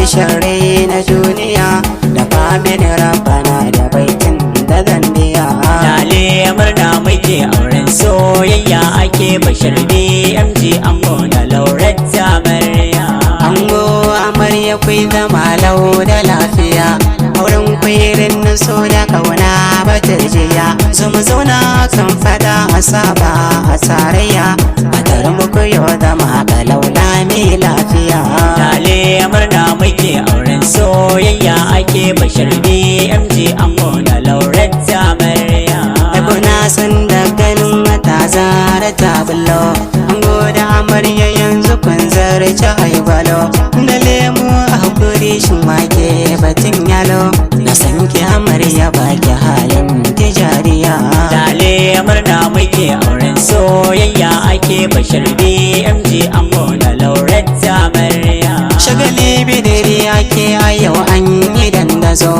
sharri na duniya da famin rabbana da baitin da zandiya. Lale murna muke auren soyayya ake bashar BMG ango da Lauretta amarya. Ango amarya kuyi zama lau da lafiya, auren kuyirin so da kauna ba ta jiya. Zo mu zauna kan fada a saba a tarayya, a tare muku yau zama kalau lami lafiya. Lale murna muke auren soyayya ake bashar BMG ango da Lauretta amarya. Kuna san da ganin wata zara ta bullo, ango da amarya yanzu kun zarce haibalo. Da lemu a hakuri shin wake batun yalo, na san ki amarya baki halin tijariya. Lale murna muke auren soyayya ake bashar BMG ango da Lauretta amarya. Shagali bidiri ake a yau an yi dandazo,